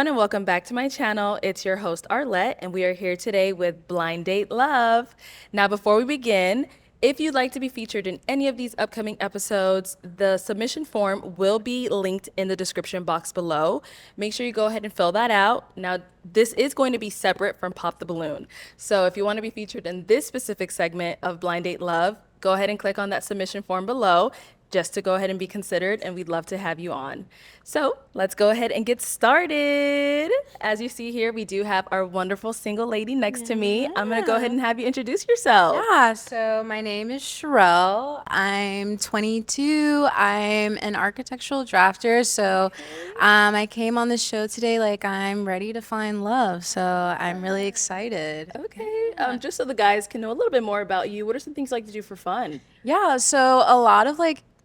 everyone, and welcome back to my channel. It's your host, Arlette, and we are here today with Blind Date Love. Now, before we begin, if you'd like to be featured in any of these upcoming episodes, the submission form will be linked in the description box below. Make sure you go ahead and fill that out. Now, this is going to be separate from Pop the Balloon. So if you want to be featured in this specific segment of Blind Date Love, go ahead and click on that submission form below just to go ahead and be considered, and we'd love to have you on. So let's go ahead and get started. As you see here, we do have our wonderful single lady next to me. I'm gonna go ahead and have you introduce yourself. Yeah, so my name is Sherelle. I'm 22. I'm an architectural drafter. So I came on the show today like I'm ready to find love. So I'm really excited. Okay, just so the guys can know a little bit more about you, what are some things you like to do for fun? Yeah, so a lot of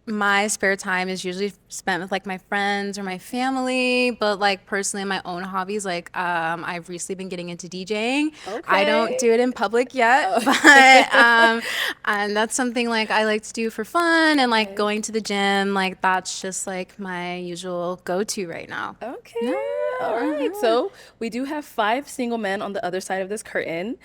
my spare time is usually spent with like my friends or my family, but like personally my own hobbies, I've recently been getting into DJing. I don't do it in public yet, but and that's something like I like to do for fun, and like going to the gym, like that's just like my usual go-to right now. Okay. All right. So we do have 5 single men on the other side of this curtain.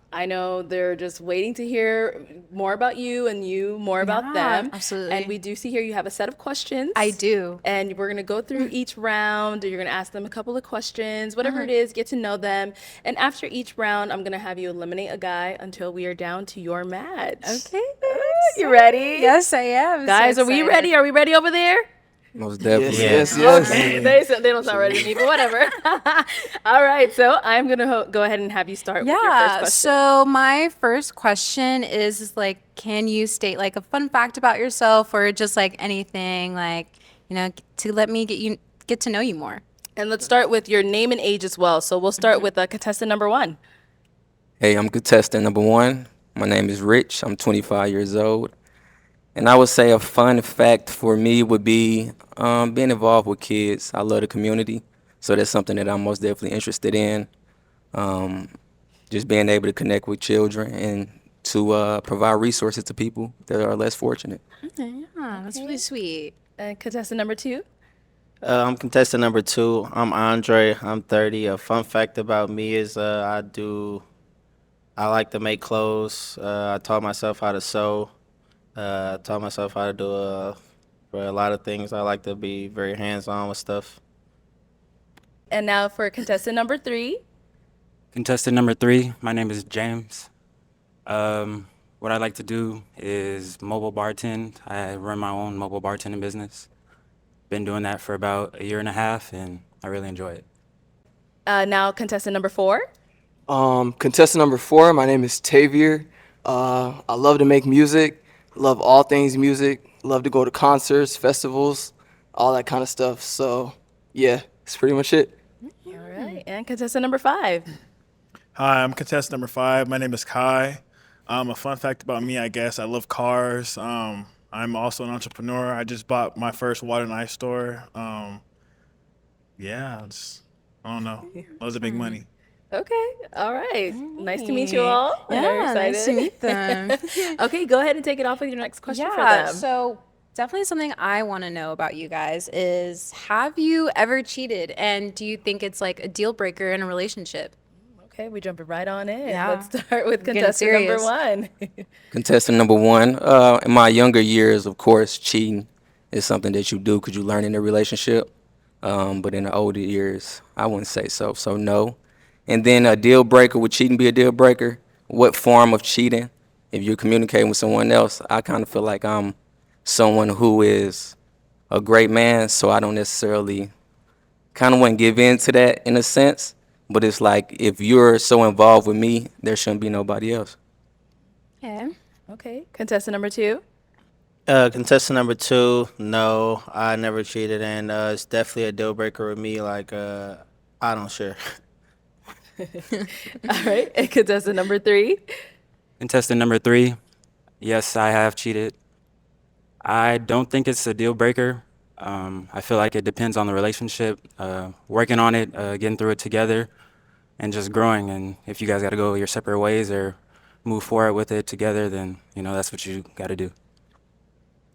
I know they're just waiting to hear more about you and you more about them. Absolutely. And we do see here you have a set of questions. I do. And we're going to go through each round. You're going to ask them a couple of questions, whatever it is, get to know them. And after each round, I'm going to have you eliminate a guy until we are down to your match. Okay. You ready? Yes, I am. Guys, So are we excited. ready? Are we ready over there? Most definitely. Yes. Okay, they don't sound ready to me, but whatever. All right, so I'm gonna go ahead and have you start with your first Yeah. question. So my first question is like, can you state like a fun fact about yourself, or just like anything like, to let me get to know you more? And let's start with your name and age as well. So we'll start with contestant number 1. Hey, I'm contestant number 1. My name is Rich. I'm 25 years old. And I would say a fun fact for me would be being involved with kids. I love the community, so that's something that I'm most definitely interested in. Just being able to connect with children and to provide resources to people that are less fortunate. Yeah, that's really sweet. And contestant number 2. I'm contestant number 2. I'm Andre. I'm 30. A fun fact about me is I like to make clothes. I taught myself how to sew. Taught myself how to do for a lot of things. I like to be very hands-on with stuff. And now for contestant number 3. Contestant number 3, my name is James. What I like to do is mobile bartend. I run my own mobile bartending business. Been doing that for about 1.5 years, and I really enjoy it. Now contestant number 4. Contestant number 4, my name is Tavier. I love to make music, love all things music, love to go to concerts, festivals, all that kind of stuff. So, yeah, that's pretty much it. All right. And contestant number 5. Hi, I'm contestant number 5. My name is Kai. A fun fact about me, I guess, I love cars. I'm also an entrepreneur. I just bought my first water and ice store. Yeah, I don't know. Loads of big money. Okay. All right. Nice to meet you all. I'm very Yeah, nice to excited. meet them. Okay, go ahead and take it off with your next question for Yeah, them. so definitely something I want to know about you guys is, have you ever cheated, and do you think it's like a deal breaker in a relationship? Okay, we jumping right on in. Yeah. Let's start with Getting contestant number serious. 1. Contestant number 1, in my younger years, of course, cheating is something that you do because you learn in a relationship. But in the older years, I wouldn't say so. So no. And then a deal breaker, would cheating be a deal breaker? What form of cheating? If you're communicating with someone else, I kind of feel like I'm someone who is a great man, so I don't necessarily kind of wouldn't give in to that in a sense. But it's like if you're so involved with me, there shouldn't be nobody else. Okay. Okay. Contestant number 2. Contestant number 2, no, I never cheated, and it's definitely a deal breaker with me. Like, I don't share. All right. And contestant number 3. Contestant number 3, yes, I have cheated. I don't think it's a deal breaker. I feel like it depends on the relationship, working on it, getting through it together, and just growing. And if you guys got to go your separate ways or move forward with it together, then, that's what you got to do.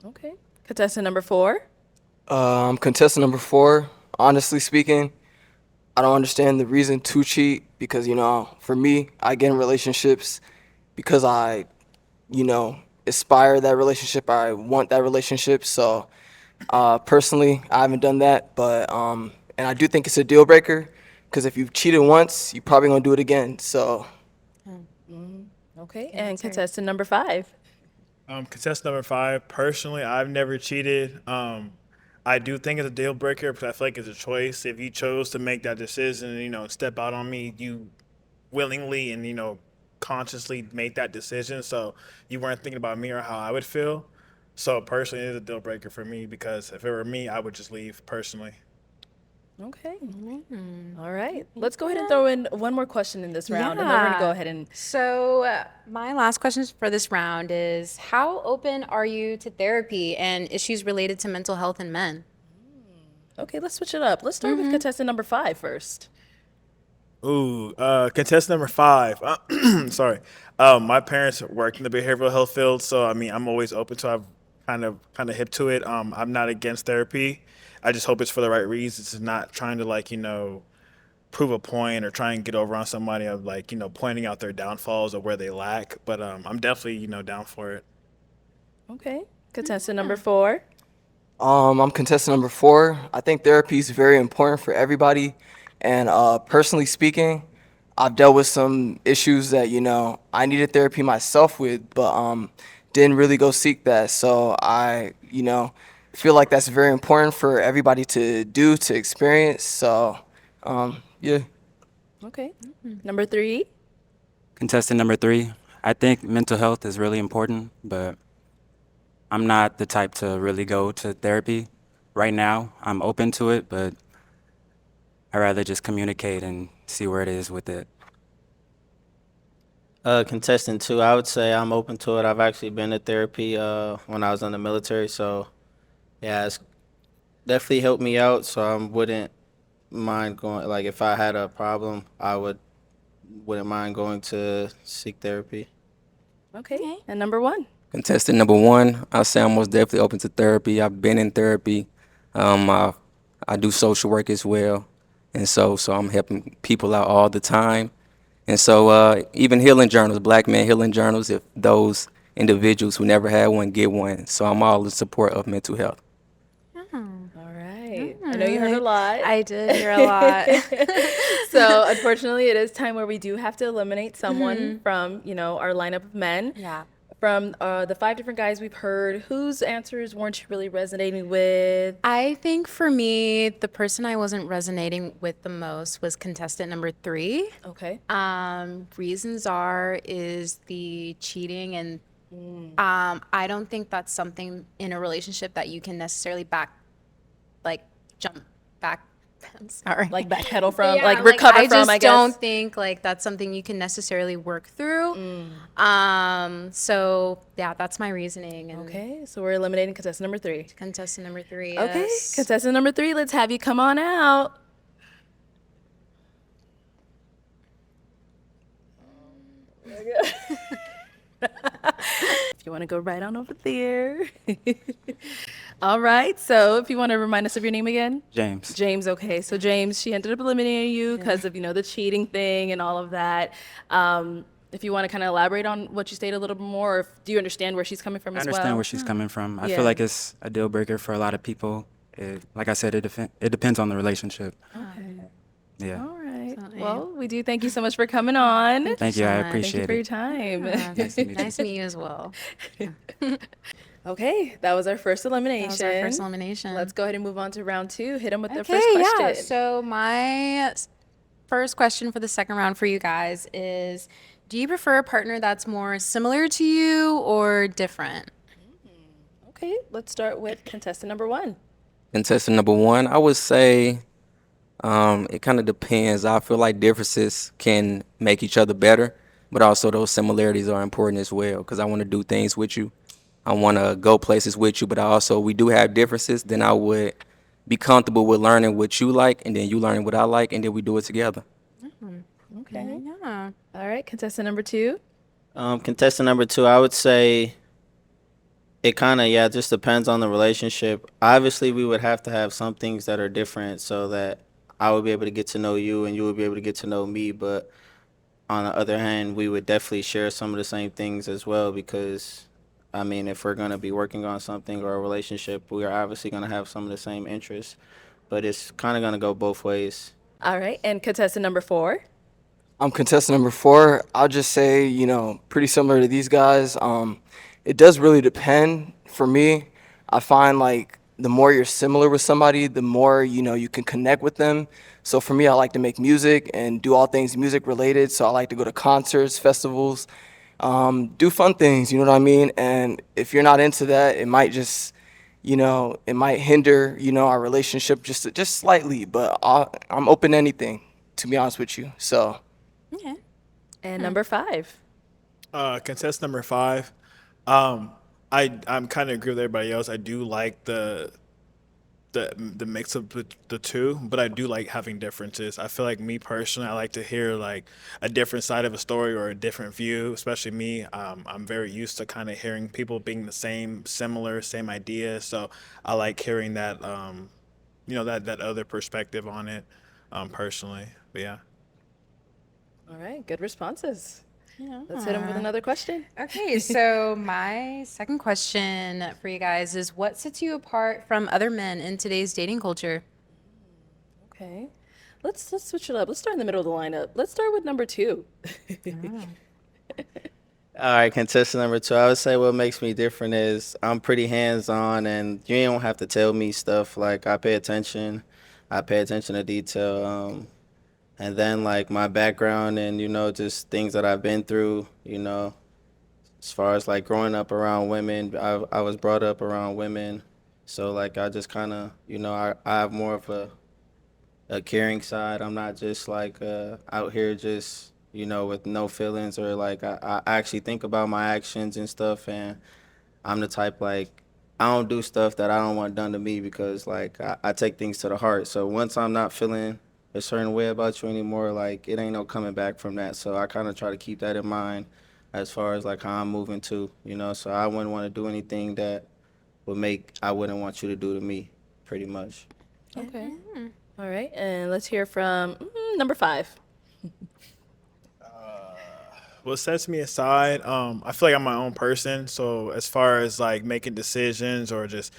Okay. Contestant number 4. Contestant number 4, honestly speaking, I don't understand the reason to cheat because, for me, I get in relationships because I, aspire that relationship. I want that relationship. So, personally, I haven't done that, but and I do think it's a deal breaker because if you've cheated once, you're probably gonna do it again. So, Okay, and contestant number 5. Contestant number 5. Personally, I've never cheated. I do think it's a deal breaker, but I feel like it's a choice. If you chose to make that decision, step out on me, you willingly and consciously made that decision. So you weren't thinking about me or how I would feel. So personally, it's a deal breaker for me because if it were me, I would just leave personally. Okay. All right. Let's go ahead and throw in one more question in this round, and then we're gonna go ahead and. So, my last question for this round is how open are you to therapy and issues related to mental health in men? Okay, let's switch it up. Let's start with contestant number 5 first. Ooh, contestant number 5. Sorry. My parents work in the behavioral health field, so I mean, I'm always open to. I've kind of hip to it. I'm not against therapy. I just hope it's for the right reasons, and not trying to prove a point or try and get over on somebody of pointing out their downfalls or where they lack. But I'm definitely down for it. Okay. Contestant number 4. I'm contestant number 4. I think therapy is very important for everybody, and personally speaking, I've dealt with some issues that I needed therapy myself with, but didn't really go seek that. So I feel like that's very important for everybody to do, to experience. So yeah. Okay. Number 3. Contestant number 3, I think mental health is really important, but I'm not the type to really go to therapy right now. I'm open to it, but I rather just communicate and see where it is with it. Contestant 2, I would say I'm open to it. I've actually been to therapy when I was in the military, so yeah, it's definitely helped me out. So I wouldn't mind going. Like if I had a problem, wouldn't mind going to seek therapy. Okay. And number 1. Contestant number 1, I say I'm most definitely open to therapy. I've been in therapy. I do social work as well, and so I'm helping people out all the time. And so even healing journals, Black men healing journals, if those individuals who never had one get one. So I'm all in support of mental health. All right. I know you heard a lot. I did hear a lot. So unfortunately, it is time where we do have to eliminate someone from, our lineup of men. Yeah. From the 5 different guys we've heard, whose answers weren't you really resonating with? I think for me, the person I wasn't resonating with the most was contestant number 3. Okay. Reasons is the cheating, and I don't think that's something in a relationship that you can necessarily jump back. Sorry. Like backpedal from, Yeah, recover I from, just I guess. don't think that's something you can necessarily work through. So yeah, that's my reasoning. And Okay, so we're eliminating contestant number 3. contestant number 3. Okay, Yes. contestant number 3, let's have you come on out. If you want to go right on over there. All right, so if you want to remind us of your name again. James. James, okay. So James, she ended up eliminating you because of, the cheating thing and all of that. If you want to kind of elaborate on what you stated a little bit more, or do you understand where she's coming from I as well? understand where she's coming from. I Yeah. feel like it's a deal breaker for a lot of people. Like I said, it depends on the relationship. Okay. Yeah. All right. Well, we do thank you so much for coming on. Thank you. so I much. Thank you appreciate for your it. time. Nice to meet you. Nice to meet you as well. Okay, that was our first elimination. That was our first elimination. Let's go ahead and move on to round 2. Hit them with their Okay, first question. yeah. So my first question for the second round for you guys is, do you prefer a partner that's more similar to you or different? Okay, let's start with contestant number 1. Contestant number 1, I would say it kind of depends. I feel like differences can make each other better, but also those similarities are important as well because I want to do things with you. I want to go places with you, but we do have differences. Then I would be comfortable with learning what you like, and then you learning what I like, and then we do it together. Okay. Yeah. All right, contestant number 2. Contestant number 2, I would say it kind of just depends on the relationship. Obviously, we would have to have some things that are different so that I would be able to get to know you and you would be able to get to know me. But on the other hand, we would definitely share some of the same things as well because, I mean, if we're going to be working on something or a relationship, we are obviously going to have some of the same interests. But it's kind of going to go both ways. All right. And contestant number 4. I'm contestant number 4. I'll just say, pretty similar to these guys. It does really depend. For me, I find like the more you're similar with somebody, the more you can connect with them. So for me, I like to make music and do all things music related. So I like to go to concerts, festivals, do fun things. You know what I mean? And if you're not into that, it might just it might hinder our relationship just slightly. But I'm open to anything, to be honest with you. So. Okay. And number 5. Contest number 5. I'm kind of agree with everybody else. I do like the mix of the two, but I do like having differences. I feel like me personally, I like to hear like a different side of a story or a different view. Especially me, I'm very used to kind of hearing people being the same, similar, same idea. So I like hearing that, that other perspective on it, personally. But yeah. All right. Good responses. Yeah. Let's hit him with another question. Okay, so my second question for you guys is what sets you apart from other men in today's dating culture? Okay. Let's switch it up. Let's start in the middle of the lineup. Let's start with number 2. All right, contestant number 2. I would say what makes me different is I'm pretty hands-on, and you don't have to tell me stuff. Like I pay attention. I pay attention to detail. And then like my background and just things that I've been through. As far as like growing up around women, I was brought up around women, so like I just kind of I have more of a caring side. I'm not just like out here just with no feelings or like I actually think about my actions and stuff, and I'm the type like I don't do stuff that I don't want done to me because like I take things to the heart. So once I'm not feeling a certain way about you anymore, like it ain't no coming back from that. So I kind of try to keep that in mind as far as like how I'm moving too. So I wouldn't want to do anything that I wouldn't want you to do to me, pretty much. Okay. All right. And let's hear from number 5. What sets me aside, I feel like I'm my own person. So as far as like making decisions or just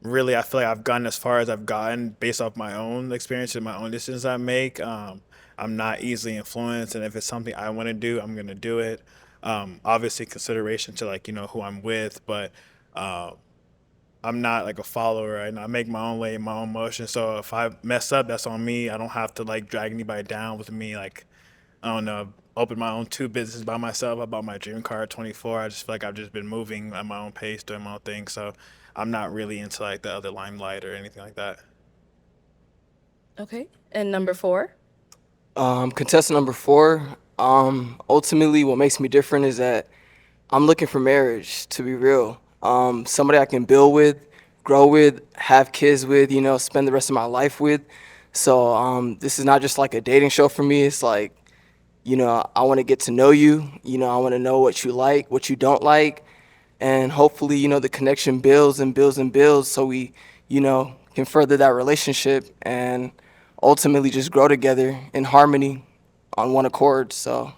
really, I feel like I've gotten as far as I've gotten based off my own experience and my own decisions I make. I'm not easily influenced, and if it's something I want to do, I'm gonna do it. Obviously, consideration to like who I'm with, but I'm not like a follower. And I make my own way, my own motion. So if I mess up, that's on me. I don't have to like drag anybody down with me. Like I don't know, open my own 2 businesses by myself. I bought my dream car at 24. I just feel like I've just been moving at my own pace, doing my own thing. So I'm not really into like the other limelight or anything like that. Okay. And number 4. Contestant number 4. Ultimately, what makes me different is that I'm looking for marriage. To be real, somebody I can build with, grow with, have kids with, spend the rest of my life with. So this is not just like a dating show for me. It's like, I want to get to know you. I want to know what you like, what you don't like, and hopefully, the connection builds and builds and builds, so we, can further that relationship and ultimately just grow together in harmony on one accord. So.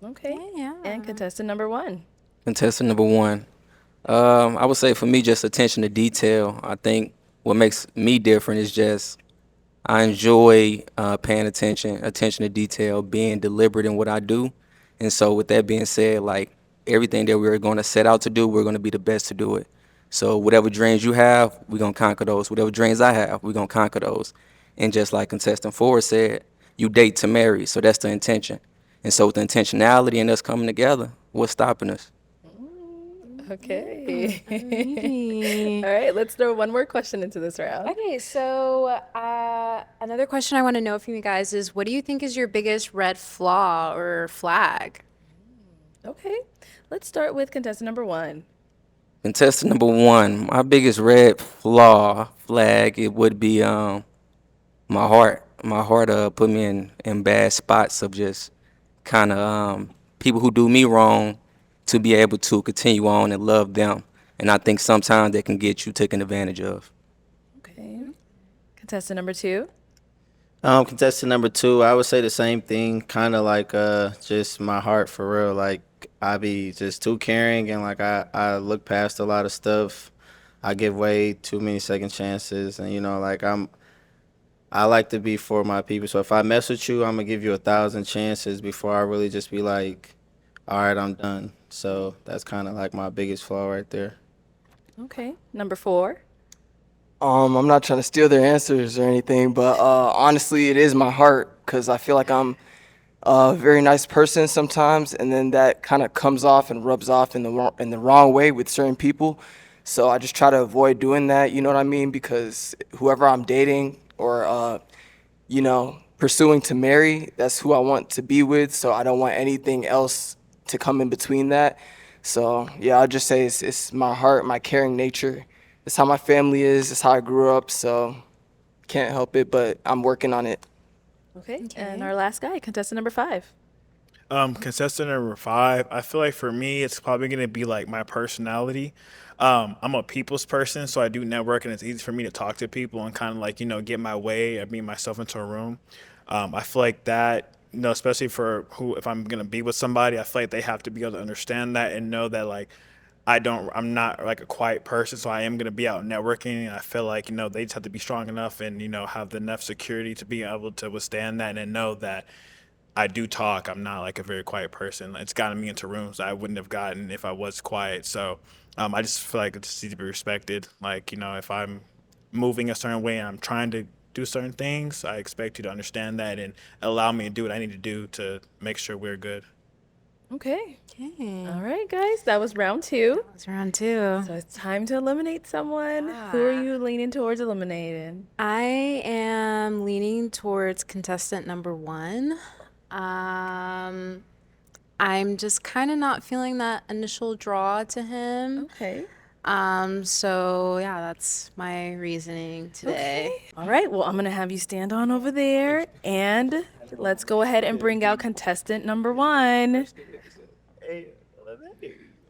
Okay. Yeah. And contestant number 1. Contestant number 1. I would say for me, just attention to detail. I think what makes me different is just I enjoy paying attention to detail, being deliberate in what I do. And so with that being said, like everything that we're going to set out to do, we're going to be the best to do it. So whatever dreams you have, we're going to conquer those. Whatever dreams I have, we're going to conquer those. And just like contestant 4 said, you date to marry. So that's the intention. And so with the intentionality and us coming together, what's stopping us? Okay. Alrighty. All right. Let's throw one more question into this round. Okay, so another question I want to know from you guys is what do you think is your biggest red flaw or flag? Okay. Let's start with contestant number 1. Contestant number 1, my biggest red flag, it would be my heart. My heart put me in bad spots of just kind of people who do me wrong to be able to continue on and love them. And I think sometimes they can get you taken advantage of. Okay. Contestant number 2. Contestant number two, I would say the same thing. Kind of like just my heart for real. Like I be just too caring and like I look past a lot of stuff. I give way too many second chances, and like I like to be for my people. So if I mess with you, I'm gonna give you 1,000 chances before I really just be like, all right, I'm done. So that's kind of like my biggest flaw right there. Okay. Number 4. I'm not trying to steal their answers or anything, but honestly, it is my heart because I feel like I'm a very nice person sometimes, and then that kind of comes off and rubs off in the wrong way with certain people. So I just try to avoid doing that. You know what I mean? Because whoever I'm dating or pursuing to marry, that's who I want to be with. So I don't want anything else to come in between that. So yeah, I'll just say it's my heart, my caring nature. It's how my family is. It's how I grew up. So can't help it, but I'm working on it. Okay. And our last guy, contestant number 5. Contestant number 5, I feel like for me, it's probably gonna be like my personality. I'm a people's person, so I do network, and it's easy for me to talk to people and kind of like get my way and meet myself into a room. I feel like that, especially for who if I'm gonna be with somebody, I feel like they have to be able to understand that and know that like I'm not like a quiet person, so I am gonna be out networking, and I feel like they just have to be strong enough and have enough security to be able to withstand that and know that I do talk. I'm not like a very quiet person. It's gotten me into rooms I wouldn't have gotten if I was quiet. So I just feel like it just needs to be respected. Like, if I'm moving a certain way and I'm trying to do certain things, I expect you to understand that and allow me to do what I need to do to make sure we're good. Okay. Okay. All right, guys. That was round 2. That's round 2. So it's time to eliminate someone. Who are you leaning towards eliminating? I am leaning towards contestant number 1. I'm just kind of not feeling that initial draw to him. Okay. So yeah, that's my reasoning today. All right. Well, I'm going to have you stand on over there and let's go ahead and bring out contestant number 1.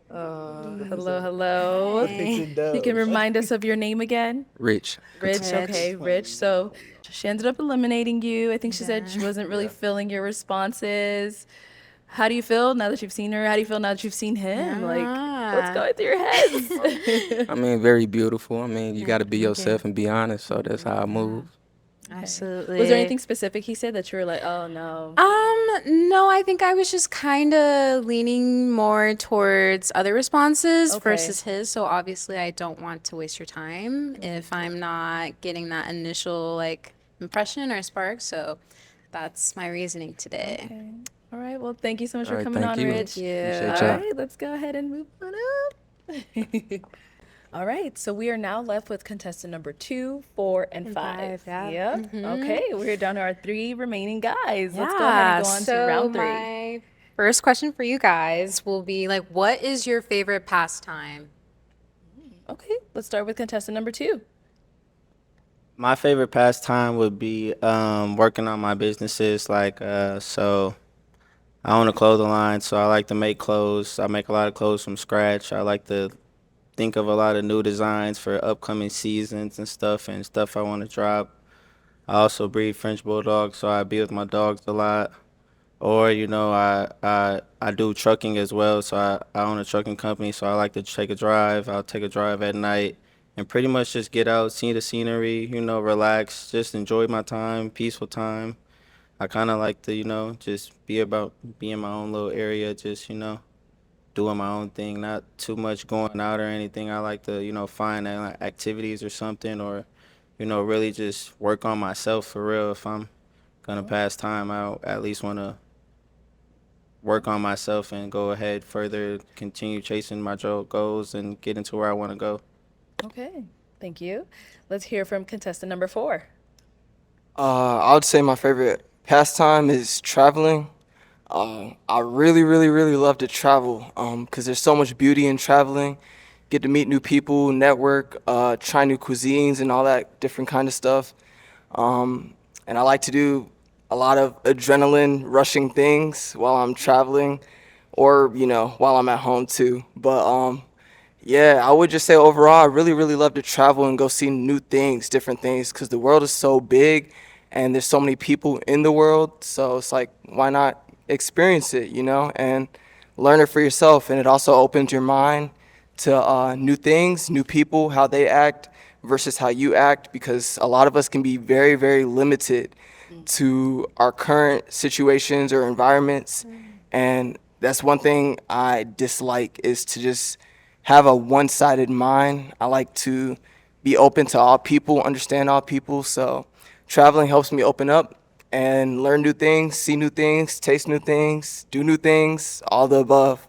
Hello, hello. You can remind us of your name again? Rich. Rich. Rich. Okay, Rich. So she ended up eliminating you. I think she said she wasn't really feeling your responses. How do you feel now that you've seen her? How do you feel now that you've seen him? Like, what's Yeah. going through your heads? I mean, very beautiful. I mean, you got to be yourself and be honest. So that's how I move. Absolutely. Was there anything specific he said that you were like, oh no? No, I think I was just kind of leaning more towards other responses Okay. versus his. So obviously, I don't want to waste your time if I'm not getting that initial like impression or spark. So that's my reasoning today. Okay. All right. Well, thank you so much All for right, coming thank on, you. Rich. Appreciate All y'all. right. Let's go ahead and move on up. All right. So we are now left with contestant number 2, 4, and 5. 5, yeah. Yep. Okay. We're down to our 3 remaining guys. Let's go ahead and go on to round 3. My first question for you guys will be like, what is your favorite pastime? Okay. Let's start with contestant number 2. My favorite pastime would be working on my businesses. Like so, I own a clothing line, so I like to make clothes. I make a lot of clothes from scratch. I like to think of a lot of new designs for upcoming seasons and stuff I want to drop. I also breed French bulldogs, so I be with my dogs a lot. Or I do trucking as well, so I own a trucking company, so I like to take a drive. I'll take a drive at night and pretty much just get out, see the scenery, relax, just enjoy my time, peaceful time. I kind of like to, just be in my own little area, just, doing my own thing, not too much going out or anything. I like to, find activities or something or, really just work on myself for real. If I'm gonna pass time, I at least want to work on myself and go ahead further, continue chasing my goals and get into where I want to go. Okay. Thank you. Let's hear from contestant number 4. I would say my favorite pastime is traveling. I really, really, really love to travel because there's so much beauty in traveling. Get to meet new people, network, try new cuisines and all that different kind of stuff. And I like to do a lot of adrenaline rushing things while I'm traveling or, while I'm at home too. But yeah, I would just say overall, I really, really love to travel and go see new things, different things, because the world is so big and there's so many people in the world, so it's like, why not experience it, and learn it for yourself. And it also opens your mind to new things, new people, how they act versus how you act, because a lot of us can be very, very limited to our current situations or environments. And that's one thing I dislike, is to just have a one-sided mind. I like to be open to all people, understand all people. So traveling helps me open up and learn new things, see new things, taste new things, do new things, all the above.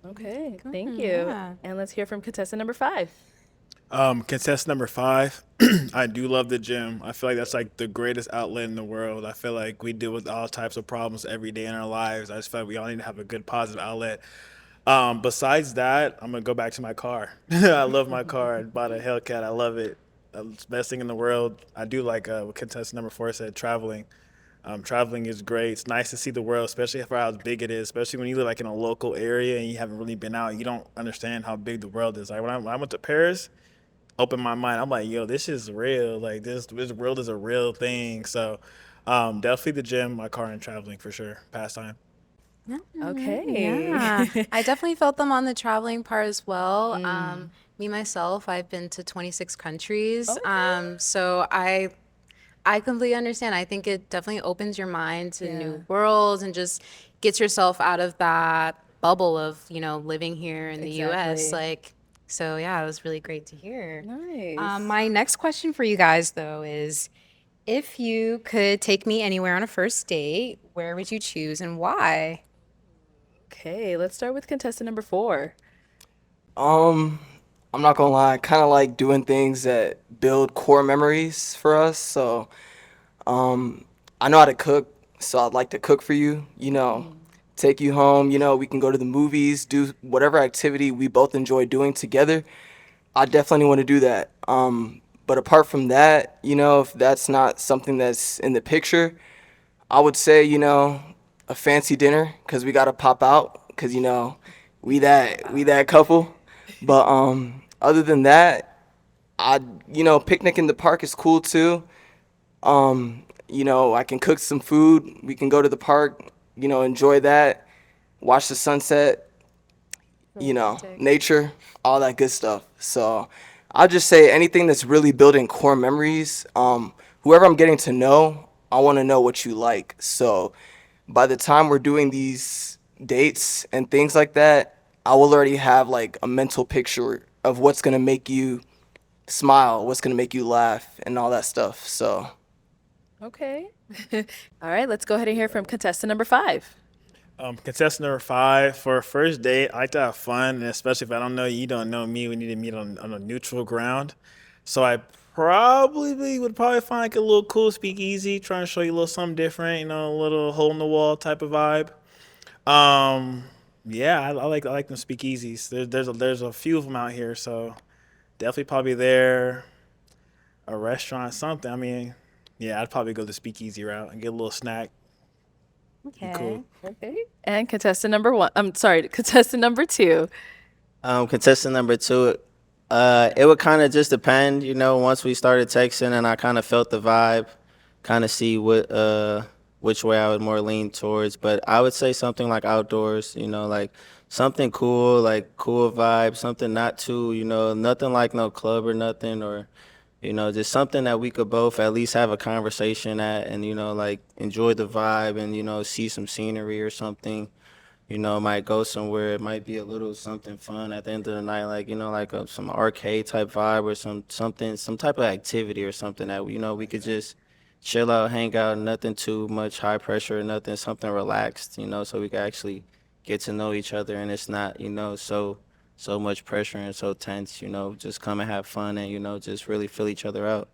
Okay, thank you. yeah. And let's hear from contestant number 5. Contestant number 5, I do love the gym. I feel like that's like the greatest outlet in the world. I feel like we deal with all types of problems every day in our lives. I just feel like we all need to have a good positive outlet. Besides that, I'm gonna go back to my car. I love my car. I bought a Hellcat. I love it. It's the best thing in the world. I do like what contestant number 4 said, traveling. Traveling is great. It's nice to see the world, especially for how big it is. Especially when you live like in a local area and you haven't really been out, you don't understand how big the world is. Like when I went to Paris, opened my mind. I'm like, yo, this is real. Like this world is a real thing. So, definitely the gym, my car, and traveling for sure. Pastime. Okay. Yeah, I definitely felt them on the traveling part as well. Me myself, I've been to 26 countries. So I completely understand. I think it definitely opens your mind to Yeah. new worlds and just gets yourself out of that bubble of, living here in the US. Exactly. Like, so yeah, it was really great to hear. Nice. My next question for you guys though is, if you could take me anywhere on a first date, where would you choose and why? Okay, let's start with contestant number 4. Um, I'm not gonna lie, I kind of like doing things that build core memories for us. So, I know how to cook, so I'd like to cook for you, take you home, we can go to the movies, do whatever activity we both enjoy doing together. I definitely want to do that. But apart from that, if that's not something that's in the picture, I would say, a fancy dinner, because we gotta pop out, because we that couple. But other than that, I picnic in the park is cool too. I can cook some food. We can go to the park, enjoy that, watch the sunset, Romantic. nature, all that good stuff. So I'll just say anything that's really building core memories. Whoever I'm getting to know, I want to know what you like. So by the time we're doing these dates and things like that, I will already have like a mental picture of what's gonna make you smile, what's gonna make you laugh, and all that stuff. So Okay. All right, let's go ahead and hear from contestant number 5. Contestant number 5, for a first date, I like to have fun, and especially if I don't know you, don't know me, we need to meet on a neutral ground. So I would probably find like a little cool speakeasy, trying to show you a little something different, a little hole in the wall type of vibe. Um, yeah, I like them speakeasies. There's a few of them out here, so definitely probably there, a restaurant, something. I mean, yeah, I'd probably go the speakeasy route and get a little snack. Be Okay. cool. Okay. And contestant number 1. I'm sorry, contestant number 2. Contestant number 2, it would kind of just depend, once we started texting and I kind of felt the vibe, kind of see which way I would more lean towards. But I would say something like outdoors, like something cool, like cool vibe, something not too, nothing like no club or nothing, or just something that we could both at least have a conversation at, and like enjoy the vibe, and see some scenery or something. Might go somewhere. It might be a little something fun at the end of the night, like like some arcade type vibe, or some type of activity or something that we could just chill out, hang out, nothing too much high pressure or nothing, something relaxed, so we could actually get to know each other, and it's not so much pressure and so tense. Just come and have fun, and just really feel each other out.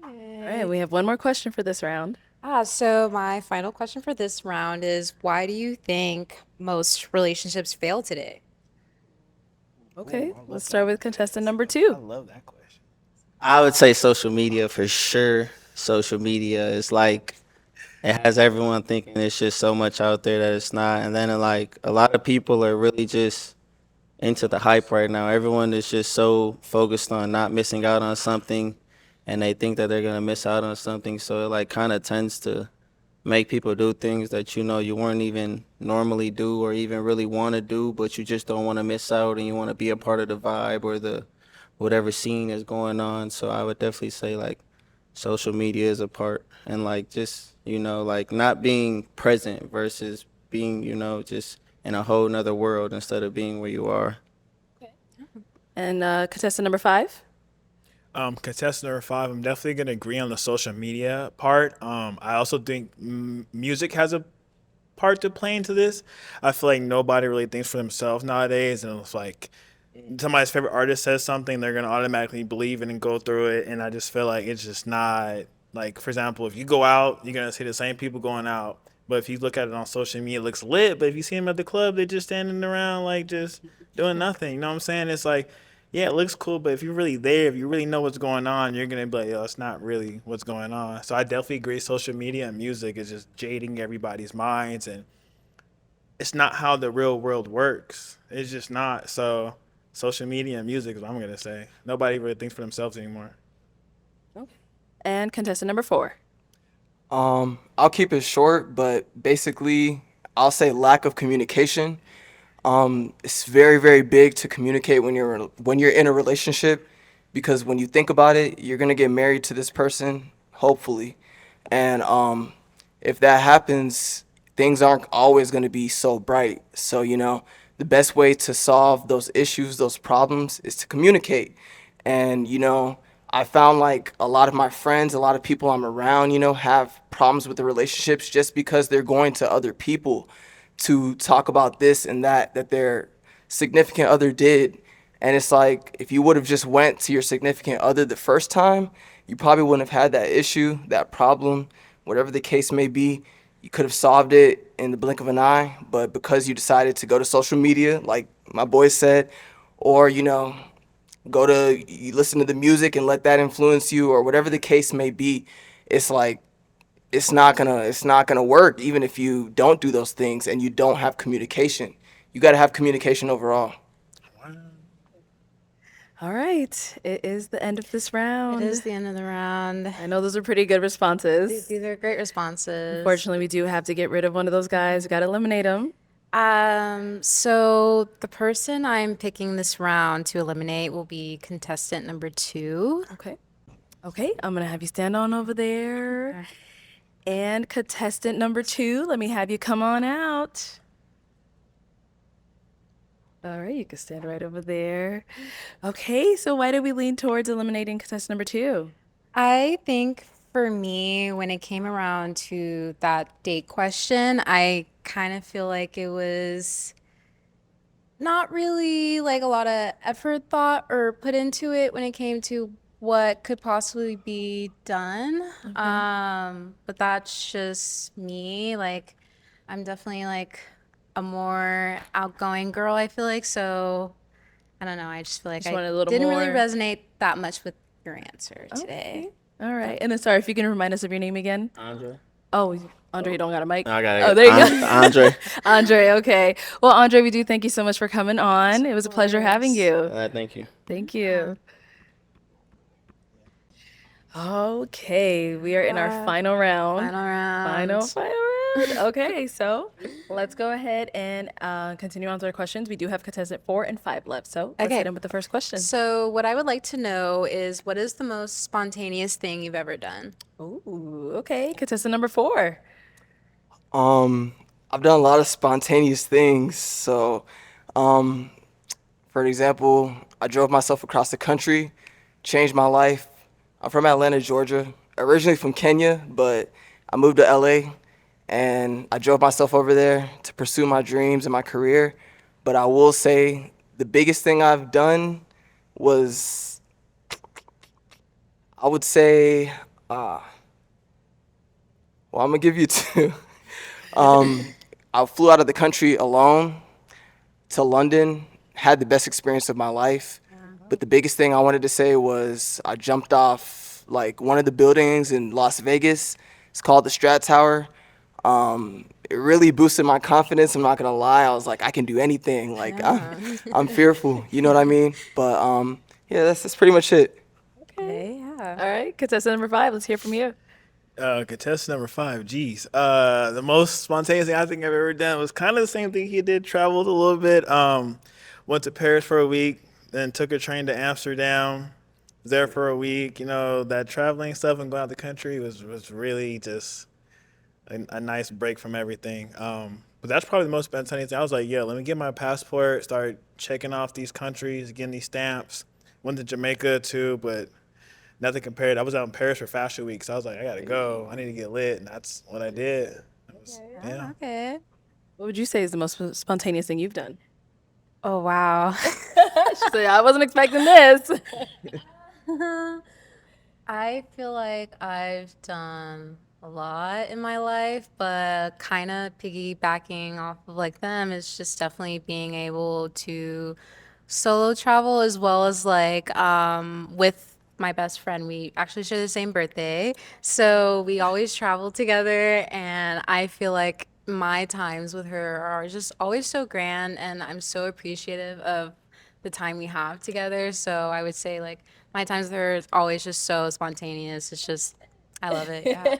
All right, we have one more question for this round. So my final question for this round is, why do you think most relationships fail today? Okay, let's start with contestant number 2. Love that question. I would say social media for sure. Social media is like, it has everyone thinking it's just so much out there that it's not. And then like a lot of people are really just into the hype right now. Everyone is just so focused on not missing out on something, and they think that they're gonna miss out on something. So it like kind of tends to make people do things that you know you wouldn't even normally do or even really want to do, but you just don't want to miss out and you want to be a part of the vibe or the whatever scene is going on. So I would definitely say like social media is a part, and like just you know like not being present versus being you know just in a whole nother world instead of being where you are. And contestant number 5. Contestant number 5, I'm definitely gonna agree on the social media part. I also think music has a part to play into this. I feel like nobody really thinks for themselves nowadays, and it's like somebody's favorite artist says something, they're gonna automatically believe it and go through it. And I just feel like it's just not like, for example, if you go out, you're gonna see the same people going out. But if you look at it on social media, it looks lit. But if you see them at the club, they're just standing around like just doing nothing. You know what I'm saying? It's like, yeah, it looks cool, but if you're really there, if you really know what's going on, you're gonna be like, yo, it's not really what's going on. So I definitely agree. Social media and music is just jading everybody's minds, and it's not how the real world works. It's just not. So social media and music is what I'm gonna say. Nobody really thinks for themselves anymore. And contestant number 4. I'll keep it short, but basically, I'll say lack of communication. It's very, very big to communicate when you're in a relationship, because when you think about it, you're gonna get married to this person, hopefully, and if that happens, things aren't always gonna be so bright. So you know, the best way to solve those issues, those problems, is to communicate. And you know, I found like a lot of my friends, a lot of people I'm around, you know, have problems with the relationships just because they're going to other people to talk about this and that their significant other did. And it's like, if you would have just went to your significant other the first time, you probably wouldn't have had that issue, that problem, whatever the case may be. You could have solved it in the blink of an eye. But because you decided to go to social media, like my boy said, or you know, you listen to the music and let that influence you, or whatever the case may be, it's like it's not gonna work even if you don't do those things and you don't have communication. You got to have communication overall. All right, it is the end of this round. It is the end of the round. I know those are pretty good responses. These are great responses. Unfortunately, we do have to get rid of one of those guys. We got to eliminate him. So the person I'm picking this round to eliminate will be contestant number 2. Okay. Okay, I'm going to have you stand on over there. And contestant number 2, let me have you come on out. All right, you can stand right over there. Okay, so why did we lean towards eliminating contestant number 2? I think for me, when it came around to that date question, I kind of feel like it was not really like a lot of effort thought or put into it when it came to what could possibly be done. But that's just me. Like, I'm definitely like a more outgoing girl, I feel like. So I don't know. I just feel like Just I wanted a little didn't really more- resonate that much with your answer today. All right. And then, sorry, if you can remind us of your name again. Andre. Oh, Andre, you don't got a mic? I got it. Oh, there you go. Andre. Andre, okay. Well, Andre, we do thank you so much for coming on. It was a pleasure having you. Thank you. Thank you. Okay, we are in our final round. Final round. Final round. Okay, so let's go ahead and continue on to our questions. We do have contestant 4 and 5 left, so let's Okay. hit in with the first question. So what I would like to know is, what is the most spontaneous thing you've ever done? Ooh, okay. Contestant number 4. I've done a lot of spontaneous things. So, for example, I drove myself across the country, changed my life. I'm from Atlanta, Georgia, originally from Kenya, but I moved to LA and I drove myself over there to pursue my dreams and my career. But I will say the biggest thing I've done was, I would say, well, I'm gonna give you 2. I flew out of the country alone to London, had the best experience of my life. But the biggest thing I wanted to say was I jumped off like one of the buildings in Las Vegas. It's called the Strat Tower. It really boosted my confidence. I'm not gonna lie. I was like, I can do anything. Like I'm fearful. You know what I mean? But yeah, that's pretty much it. Okay, yeah. All right, contestant number 5, let's hear from you. Contestant number 5, geez. The most spontaneous thing I think I've ever done was kind of the same thing he did. Traveled a little bit. Went to Paris for a week, then took a train to Amsterdam. Was there for a week. You know, that traveling stuff and going out the country was really just a nice break from everything. But that's probably the most spontaneous thing. I was like, yeah, let me get my passport, start checking off these countries, getting these stamps. Went to Jamaica too, but nothing compared. I was out in Paris for Fashion Week, so I was like, I gotta go. I need to get lit, and that's what I did. It was, yeah. Okay. What would you say is the most spontaneous thing you've done? Oh, wow. She said, I wasn't expecting this. I feel like I've done a lot in my life, but kind of piggybacking off of like them is just definitely being able to solo travel as well as like with my best friend. We actually share the same birthday, so we always travel together, and I feel like my times with her are just always so grand, and I'm so appreciative of the time we have together. So I would say like my times with her is always just so spontaneous. It's just I love it. Yeah. Okay,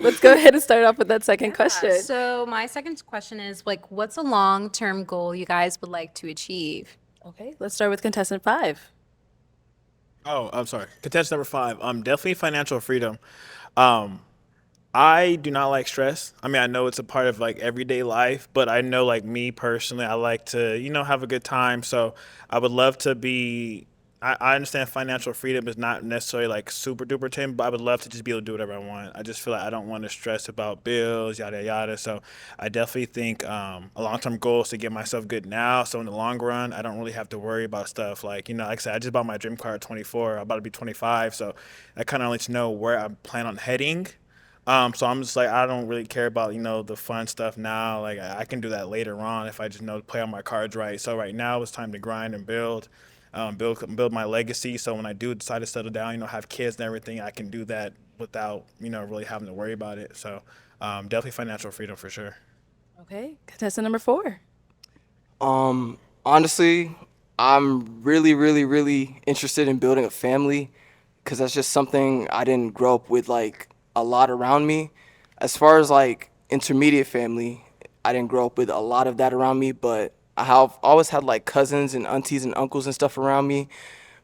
let's go ahead and start off with that second question. So my second question is like, what's a long-term goal you guys would like to achieve? Okay, let's start with contestant 5. Oh, I'm sorry. Contestant number 5. Definitely financial freedom. Um, I do not like stress. I mean, I know it's a part of like everyday life, but I know like me personally, I like to, have a good time. So I would love to be. I understand financial freedom is not necessarily like super duper tame, but I would love to just be able to do whatever I want. I just feel like I don't want to stress about bills, yada yada. So I definitely think a long term goal is to get myself good now. So in the long run, I don't really have to worry about stuff like like I said, I just bought my dream car at 24. I'm about to be 25, so I kind of let you know where I plan on heading. So I'm just like I don't really care about the fun stuff now. Like I can do that later on if I just know to play on my cards right. So right now it's time to grind and build my legacy. So when I do decide to settle down, have kids and everything, I can do that without really having to worry about it. So definitely financial freedom for sure. Okay, contestant number 4. Honestly, I'm really, really, really interested in building a family because that's just something I didn't grow up with like a lot around me. As far as like intermediate family, I didn't grow up with a lot of that around me, but I have always had like cousins and aunties and uncles and stuff around me.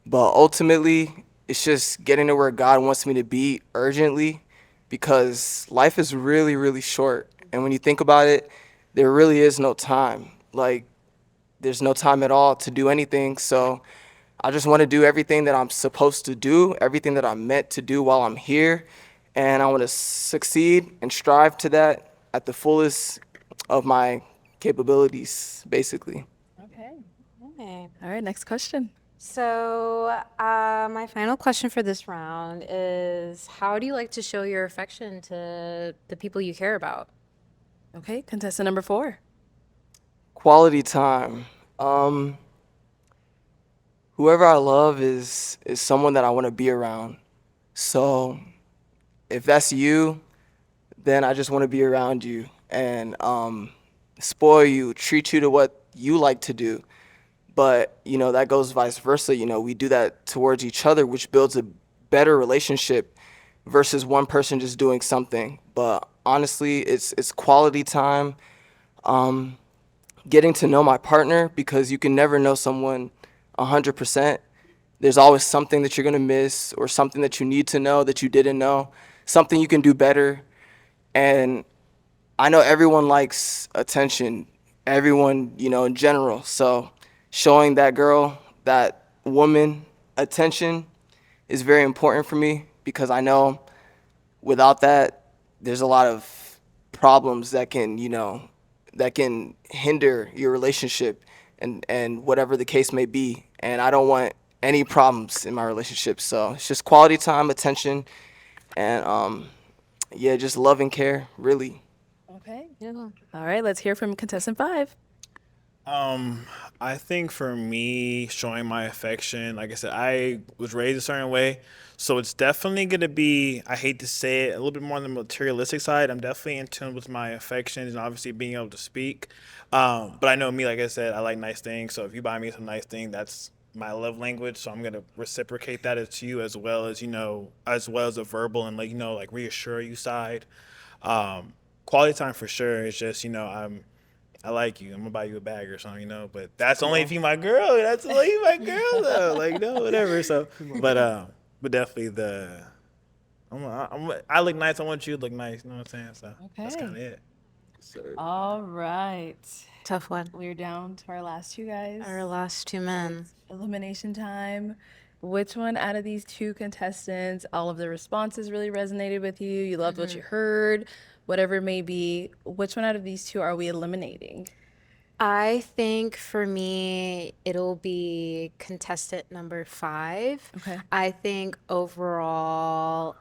But ultimately, it's just getting to where God wants me to be urgently because life is really, really short. And when you think about it, there really is no time. Like, there's no time at all to do anything. So I just want to do everything that I'm supposed to do, everything that I'm meant to do while I'm here. And I want to succeed and strive to that at the fullest of my capabilities, basically. Okay. Okay. All right, next question. So, my final question for this round is how do you like to show your affection to the people you care about? Okay, contestant number 4. Quality time. Whoever I love is someone that I want to be around. So if that's you, then I just want to be around you and spoil you, treat you to what you like to do. But that goes vice versa. We do that towards each other, which builds a better relationship versus one person just doing something. But honestly, it's quality time. Getting to know my partner because you can never know someone 100%. There's always something that you're going to miss or something that you need to know that you didn't know, something you can do better. And I know everyone likes attention, everyone, in general. So showing that girl, that woman attention is very important for me because I know without that, there's a lot of problems that can hinder your relationship and whatever the case may be. And I don't want any problems in my relationship. So it's just quality time, attention, and yeah, just love and care, really. Okay. Yeah. All right, let's hear from contestant 5. I think for me, showing my affection, like I said, I was raised a certain way. So it's definitely going to be, I hate to say it, a little bit more on the materialistic side. I'm definitely in tune with my affections and obviously being able to speak. But I know me, like I said, I like nice things. So if you buy me some nice thing, that's my love language, so I'm gonna reciprocate that to you, as well as a verbal and like reassure you side. Quality time for sure. It's just I like you. I'm gonna buy you a bag or something, But that's only if you my girl. That's only if you my girl though. Like no, whatever. So, but definitely I look nice. I want you to look nice. You know what I'm saying? So that's Okay. kind of it. All right. Tough one. We're down to our last two guys. Our last two men. Elimination time. Which one out of these two contestants, all of the responses really resonated with you? You loved what you heard, whatever it may be. Which one out of these two are we eliminating? I think for me, it'll be contestant number 5. Okay. I think overall,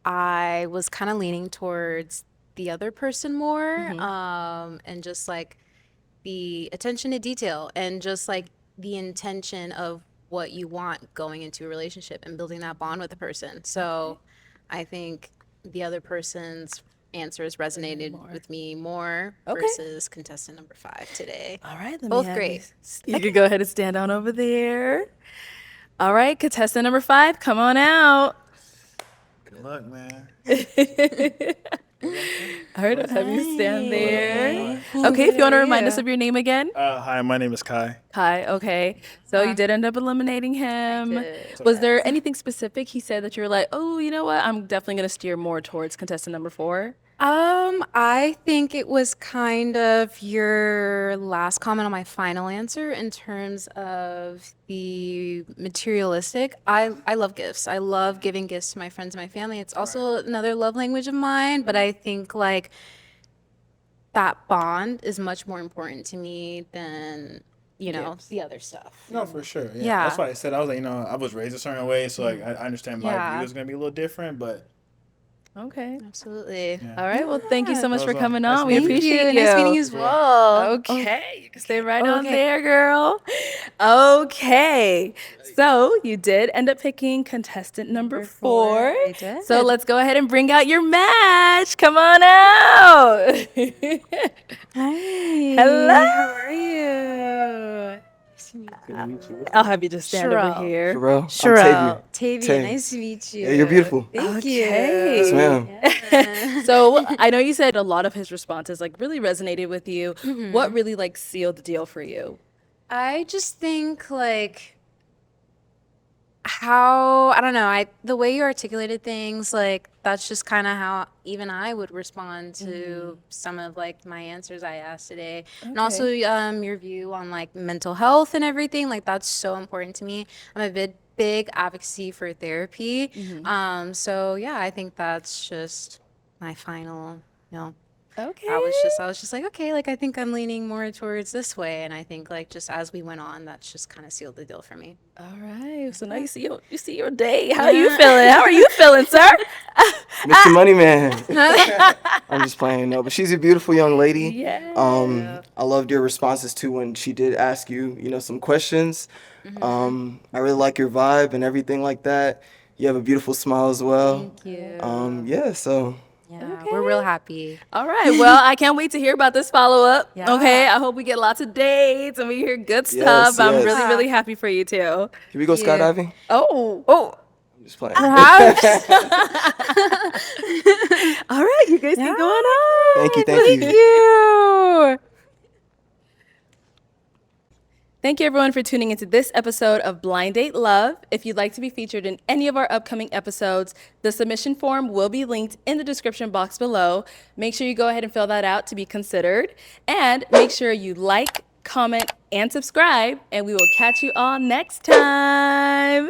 I was kind of leaning towards the other person more, and just like the attention to detail and just like the intention of what you want going into a relationship and building that bond with the person. So I think the other person's answers resonated with me more versus contestant number 5 today. All right. Let Both me have great. You can go ahead and stand on over there. All right. Contestant number 5, come on out. Good luck, man. All right. I'll have you stand there. Okay. If you want to remind us of your name again. Hi, my name is Kai. Hi. Okay. So you did end up eliminating him. Was there anything specific he said that you were like, oh, you know what? I'm definitely going to steer more towards contestant number 4? I think it was kind of your last comment on my final answer in terms of the materialistic. I love gifts. I love giving gifts to my friends and my family. It's also another love language of mine, but I think like that bond is much more important to me than, the other stuff. No, for sure. Yeah. Yeah. That's why I said I was like, I was raised a certain way, so like I understand my Yeah. view is gonna be a little different, but Okay. Absolutely. All right. Well, thank you so much That for was coming nice on. We meeting you. appreciate you. Nice meeting you as well. Okay, you can stay right on there, girl. Okay, so you did end up picking contestant number 4. I did. So let's go ahead and bring out your match. Come on out. Hi. Hello. How are you? I'll have you just stand over Sherelle. here. Sherelle, I'm Sherelle. Tavia. Tavia, nice to meet you. Yeah, you're beautiful. Thank Okay. Yes, ma'am. So I know you said a lot of his responses like really resonated with you. What really like sealed the deal for you? I just think like how I don't know, the way you articulated things, like that's just kind of how even I would respond to some of like my answers I asked today. And also your view on like mental health and everything, like that's so important to me. I'm a big advocacy for therapy. So yeah, I think that's just my final, Okay. I was just like, okay, like I think I'm leaning more towards this way, and I think like just as we went on, that's just kind of sealed the deal for me. All right. So now you see your day. How are you feeling? How are you feeling, sir? Mr. Money Man. I'm just playing. No, but she's a beautiful young lady. Yeah. I loved your responses too when she did ask you, some questions. I really like your vibe and everything like that. You have a beautiful smile as well. Thank you. Yeah, so Yeah, we're real happy. All right. Well, I can't wait to hear about this follow up. Yeah. Okay. I hope we get lots of dates and we hear good stuff. Yes, I'm yes. really, really happy for you too. can we go skydiving? Oh. I'm just playing. Perhaps. All right. You guys keep going on. Thank you. Thank you. Thank you, everyone, for tuning into this episode of Blind Date Love. If you'd like to be featured in any of our upcoming episodes, the submission form will be linked in the description box below. Make sure you go ahead and fill that out to be considered. And make sure you like, comment, and subscribe. And we will catch you all next time.